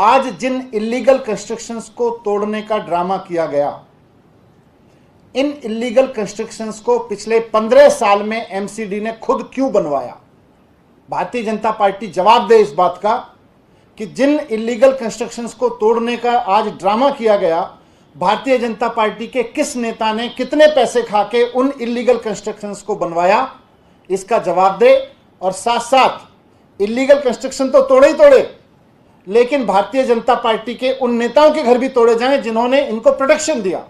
आज जिन illegal constructions को तोड़ने का ड्रामा किया गया, इन इलीगल कंस्ट्रक्शंस को पिछले 15 साल में एमसीडी ने खुद क्यों बनवाया? भारतीय जनता पार्टी जवाब दे इस बात का कि जिन इलीगल कंस्ट्रक्शंस को तोड़ने का आज ड्रामा किया गया, भारतीय जनता पार्टी के किस नेता ने कितने पैसे खा के उन इलीगल कंस्ट्रक्शंस को बनवाया, इसका जवाब दे। और साथ साथ इलीगल कंस्ट्रक्शन तो तोड़े ही तोड़े, लेकिन भारतीय जनता पार्टी के उन नेताओं के घर भी तोड़े जाएं जिन्होंने इनको प्रोटेक्शन दिया।